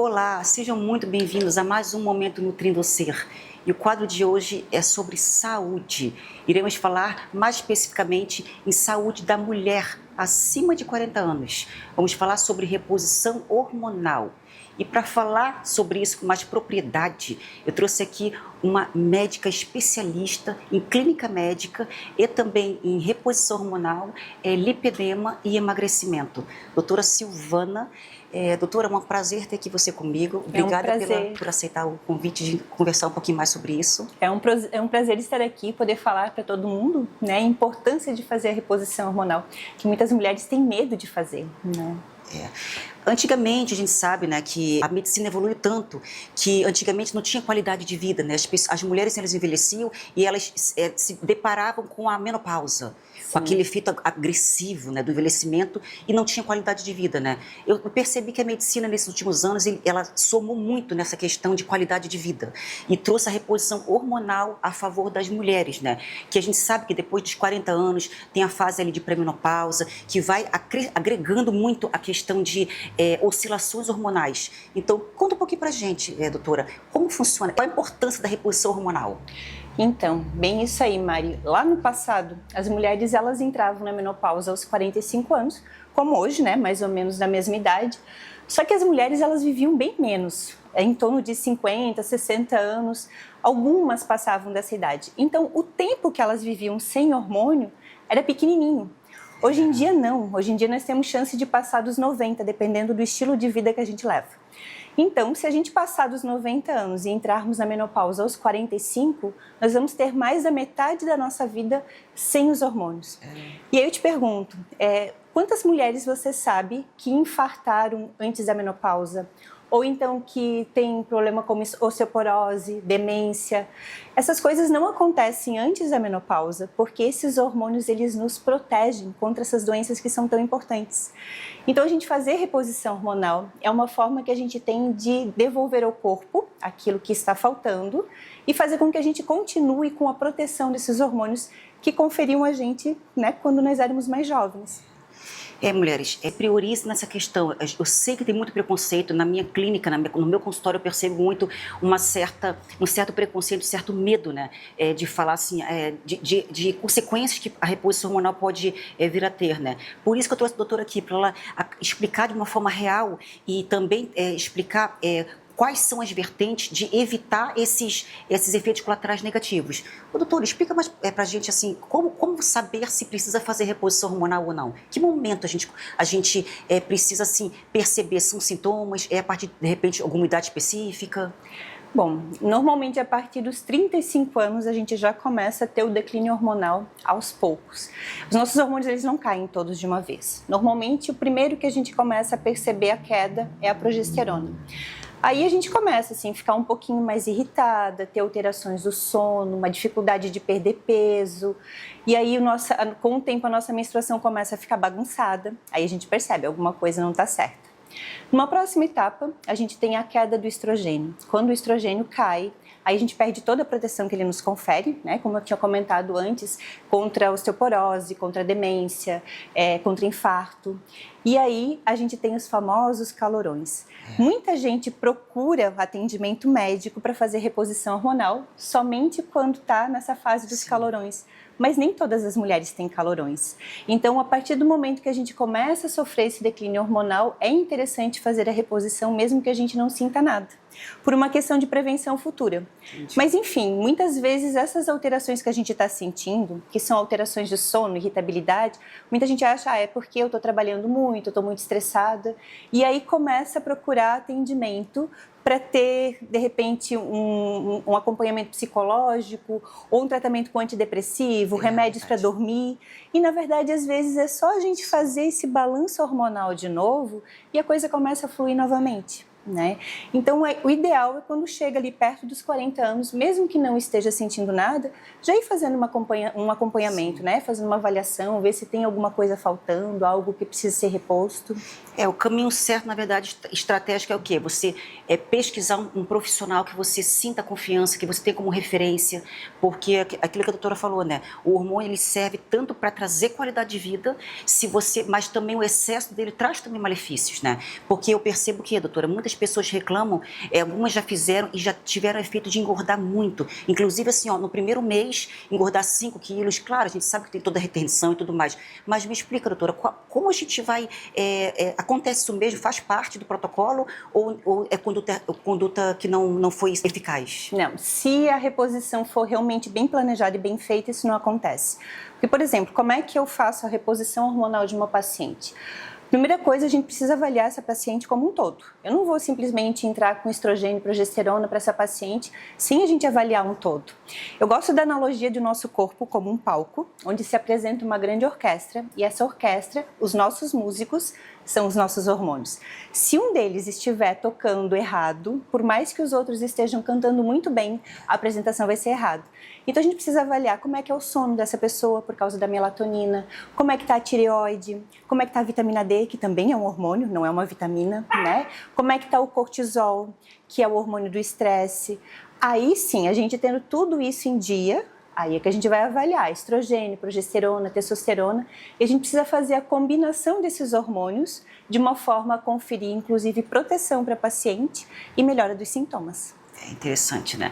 Olá, sejam muito bem-vindos a mais um Momento Nutrindo o Ser. E o quadro de hoje é sobre saúde. Iremos falar mais especificamente em saúde da mulher acima de 40 anos. Vamos falar sobre reposição hormonal. E para falar sobre isso com mais propriedade, eu trouxe aqui uma médica especialista em clínica médica e também em reposição hormonal, lipedema e emagrecimento. Doutora Silvana. Doutora, é um prazer ter aqui você comigo. Obrigada por aceitar o convite de conversar um pouquinho mais sobre isso. É um prazer estar aqui, poder falar para todo mundo, né, a importância de fazer a reposição hormonal, que muitas mulheres têm medo de fazer, né? Antigamente a gente sabe, né, que a medicina evoluiu tanto que antigamente não tinha qualidade de vida, né? As mulheres elas envelheciam e elas se deparavam com a menopausa, com aquele efeito agressivo, né, do envelhecimento, e não tinha qualidade de vida, né? Eu percebi que a medicina nesses últimos anos ela somou muito nessa questão de qualidade de vida e trouxe a reposição hormonal a favor das mulheres, né? Que a gente sabe que depois dos 40 anos tem a fase ali de pré-menopausa que vai agregando muito a questão de oscilações hormonais. Então, conta um pouquinho pra gente, doutora, como funciona, qual a importância da reposição hormonal? Então, bem isso aí, Mari. Lá no passado, as mulheres elas entravam na menopausa aos 45 anos, como hoje, né, mais ou menos da mesma idade. Só que as mulheres elas viviam bem menos, em torno de 50, 60 anos. Algumas passavam dessa idade. Então, o tempo que elas viviam sem hormônio era pequenininho. Hoje em dia não, hoje em dia nós temos chance de passar dos 90, dependendo do estilo de vida que a gente leva. Então, se a gente passar dos 90 anos e entrarmos na menopausa aos 45, nós vamos ter mais da metade da nossa vida sem os hormônios. E aí eu te pergunto, quantas mulheres você sabe que infartaram antes da menopausa? Ou então que tem problema como osteoporose, demência. Essas coisas não acontecem antes da menopausa, porque esses hormônios eles nos protegem contra essas doenças que são tão importantes. Então a gente fazer reposição hormonal é uma forma que a gente tem de devolver ao corpo aquilo que está faltando e fazer com que a gente continue com a proteção desses hormônios que conferiam a gente, né, quando nós éramos mais jovens. Mulheres, priorize nessa questão. Eu sei que tem muito preconceito na minha clínica, no meu consultório eu percebo muito um certo preconceito, um certo medo, né, de falar assim, de consequências que a reposição hormonal pode vir a ter, né. Por isso que eu trouxe a doutora aqui, para ela explicar de uma forma real e também explicar quais são as vertentes de evitar esses efeitos colaterais negativos. Doutor, explica mais para a gente assim, como saber se precisa fazer reposição hormonal ou não? Que momento a gente precisa assim, perceber? São sintomas? É a partir, de repente, alguma idade específica? Bom, normalmente a partir dos 35 anos a gente já começa a ter o declínio hormonal aos poucos. Os nossos hormônios eles não caem todos de uma vez. Normalmente o primeiro que a gente começa a perceber a queda é a progesterona. Aí a gente começa assim, a ficar um pouquinho mais irritada, ter alterações do sono, uma dificuldade de perder peso. E aí com o tempo a nossa menstruação começa a ficar bagunçada. Aí a gente percebe, alguma coisa não está certa. Numa próxima etapa, a gente tem a queda do estrogênio. Quando o estrogênio cai, aí a gente perde toda a proteção que ele nos confere, né? Como eu tinha comentado antes, contra a osteoporose, contra a demência, contra infarto. E aí a gente tem os famosos calorões. Muita gente procura atendimento médico para fazer reposição hormonal somente quando está nessa fase dos calorões. Mas nem todas as mulheres têm calorões. Então, a partir do momento que a gente começa a sofrer esse declínio hormonal, é interessante fazer a reposição mesmo que a gente não sinta nada, por uma questão de prevenção futura. Mas, enfim, muitas vezes essas alterações que a gente está sentindo, que são alterações de sono, irritabilidade, muita gente acha, é porque eu estou trabalhando muito, eu estou muito estressada, e aí começa a procurar atendimento para ter, de repente, um acompanhamento psicológico ou um tratamento com antidepressivo, remédios para dormir. E, na verdade, às vezes é só a gente fazer esse balanço hormonal de novo e a coisa começa a fluir novamente. né? Então, o ideal é quando chega ali perto dos 40 anos, mesmo que não esteja sentindo nada, já ir fazendo um acompanhamento, né? Fazendo uma avaliação, ver se tem alguma coisa faltando, algo que precisa ser reposto. O caminho certo, na verdade, estratégico é o quê? Você pesquisar um profissional que você sinta confiança, que você tem como referência, porque aquilo que a doutora falou, né? O hormônio, ele serve tanto para trazer qualidade de vida, mas também o excesso dele traz também malefícios, né? Porque eu percebo que, doutora, muitas muitas pessoas reclamam, algumas já fizeram e já tiveram efeito de engordar muito. Inclusive, assim, ó, no primeiro mês, engordar 5 quilos. Claro, a gente sabe que tem toda a retenção e tudo mais. Mas me explica, doutora, como a gente vai... acontece isso mesmo? Faz parte do protocolo ou é conduta que não foi eficaz? Não, se a reposição for realmente bem planejada e bem feita, isso não acontece. Porque, por exemplo, como é que eu faço a reposição hormonal de uma paciente? Primeira coisa, a gente precisa avaliar essa paciente como um todo. Eu não vou simplesmente entrar com estrogênio e progesterona para essa paciente sem a gente avaliar um todo. Eu gosto da analogia do nosso corpo como um palco, onde se apresenta uma grande orquestra, e essa orquestra, os nossos músicos, são os nossos hormônios. Se um deles estiver tocando errado, por mais que os outros estejam cantando muito bem, a apresentação vai ser errada. Então a gente precisa avaliar como é que é o sono dessa pessoa por causa da melatonina, como é que está a tireoide, como é que está a vitamina D, que também é um hormônio, não é uma vitamina, né? Como é que está o cortisol, que é o hormônio do estresse. Aí sim, a gente tendo tudo isso em dia, aí é que a gente vai avaliar estrogênio, progesterona, testosterona, e a gente precisa fazer a combinação desses hormônios de uma forma a conferir, inclusive, proteção para a paciente e melhora dos sintomas. É interessante, né?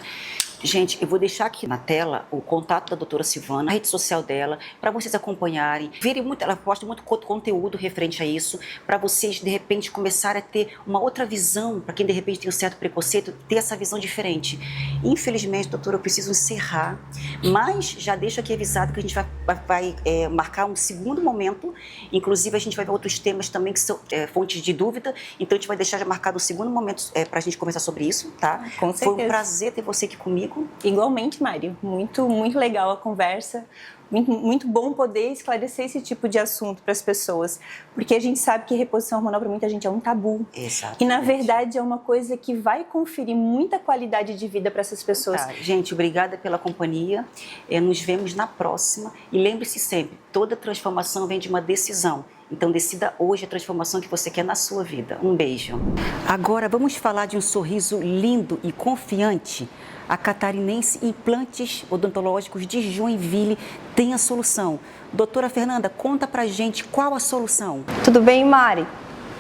Gente, eu vou deixar aqui na tela o contato da doutora Silvana, a rede social dela, para vocês acompanharem. Verem muito, ela posta muito conteúdo referente a isso, para vocês, de repente, começarem a ter uma outra visão, para quem, de repente, tem um certo preconceito, ter essa visão diferente. Infelizmente, doutora, eu preciso encerrar, mas já deixo aqui avisado que a gente vai marcar um segundo momento, inclusive a gente vai ver outros temas também que são fontes de dúvida, então a gente vai deixar já marcado um segundo momento para a gente conversar sobre isso, tá? Com certeza. Foi um prazer ter você aqui comigo. Igualmente, Mário. Muito, muito legal a conversa. Muito bom poder esclarecer esse tipo de assunto para as pessoas, porque a gente sabe que reposição hormonal para muita gente é um tabu. Exatamente. E na verdade é uma coisa que vai conferir muita qualidade de vida para essas pessoas. Tá. Gente, obrigada pela companhia. Nos vemos na próxima. E lembre-se sempre, toda transformação vem de uma decisão. Então decida hoje a transformação que você quer na sua vida. Um beijo. Agora vamos falar de um sorriso lindo e confiante. A Catarinense Implantes Odontológicos de Joinville tem a solução. Doutora Fernanda, conta pra gente qual a solução. Tudo bem, Mari?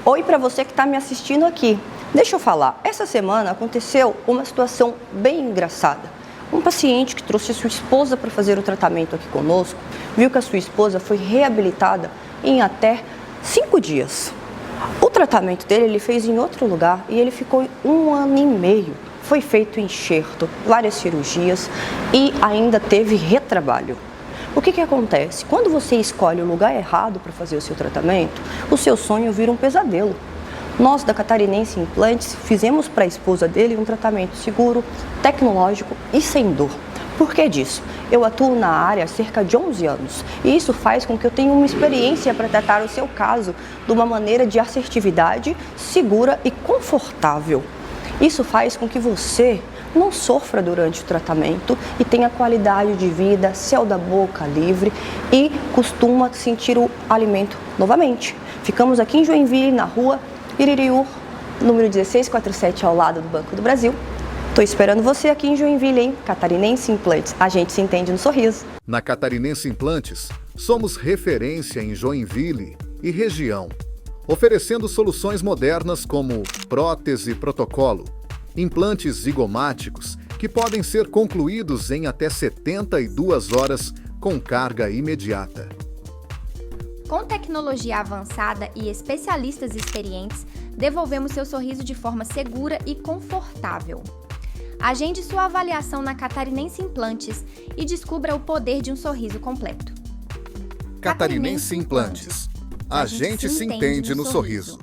Oi para você que está me assistindo aqui. Deixa eu falar, essa semana aconteceu uma situação bem engraçada. Um paciente que trouxe a sua esposa para fazer o tratamento aqui conosco, viu que a sua esposa foi reabilitada em até 5 dias. O tratamento dele ele fez em outro lugar e ele ficou 1 ano e meio. Foi feito enxerto, várias cirurgias e ainda teve retrabalho. O que acontece? Quando você escolhe o lugar errado para fazer o seu tratamento, o seu sonho vira um pesadelo. Nós, da Catarinense Implantes, fizemos para a esposa dele um tratamento seguro, tecnológico e sem dor. Por que disso? Eu atuo na área há cerca de 11 anos e isso faz com que eu tenha uma experiência para tratar o seu caso de uma maneira de assertividade, segura e confortável. Isso faz com que você não sofra durante o tratamento e tenha qualidade de vida, céu da boca livre e costuma sentir o alimento novamente. Ficamos aqui em Joinville, na rua Iririú, número 1647, ao lado do Banco do Brasil. Estou esperando você aqui em Joinville, hein? Catarinense Implantes. A gente se entende no sorriso. Na Catarinense Implantes, somos referência em Joinville e região, oferecendo soluções modernas como prótese protocolo, implantes zigomáticos que podem ser concluídos em até 72 horas com carga imediata. Com tecnologia avançada e especialistas experientes, devolvemos seu sorriso de forma segura e confortável. Agende sua avaliação na Catarinense Implantes e descubra o poder de um sorriso completo. Catarinense Implantes. A gente se entende no sorriso.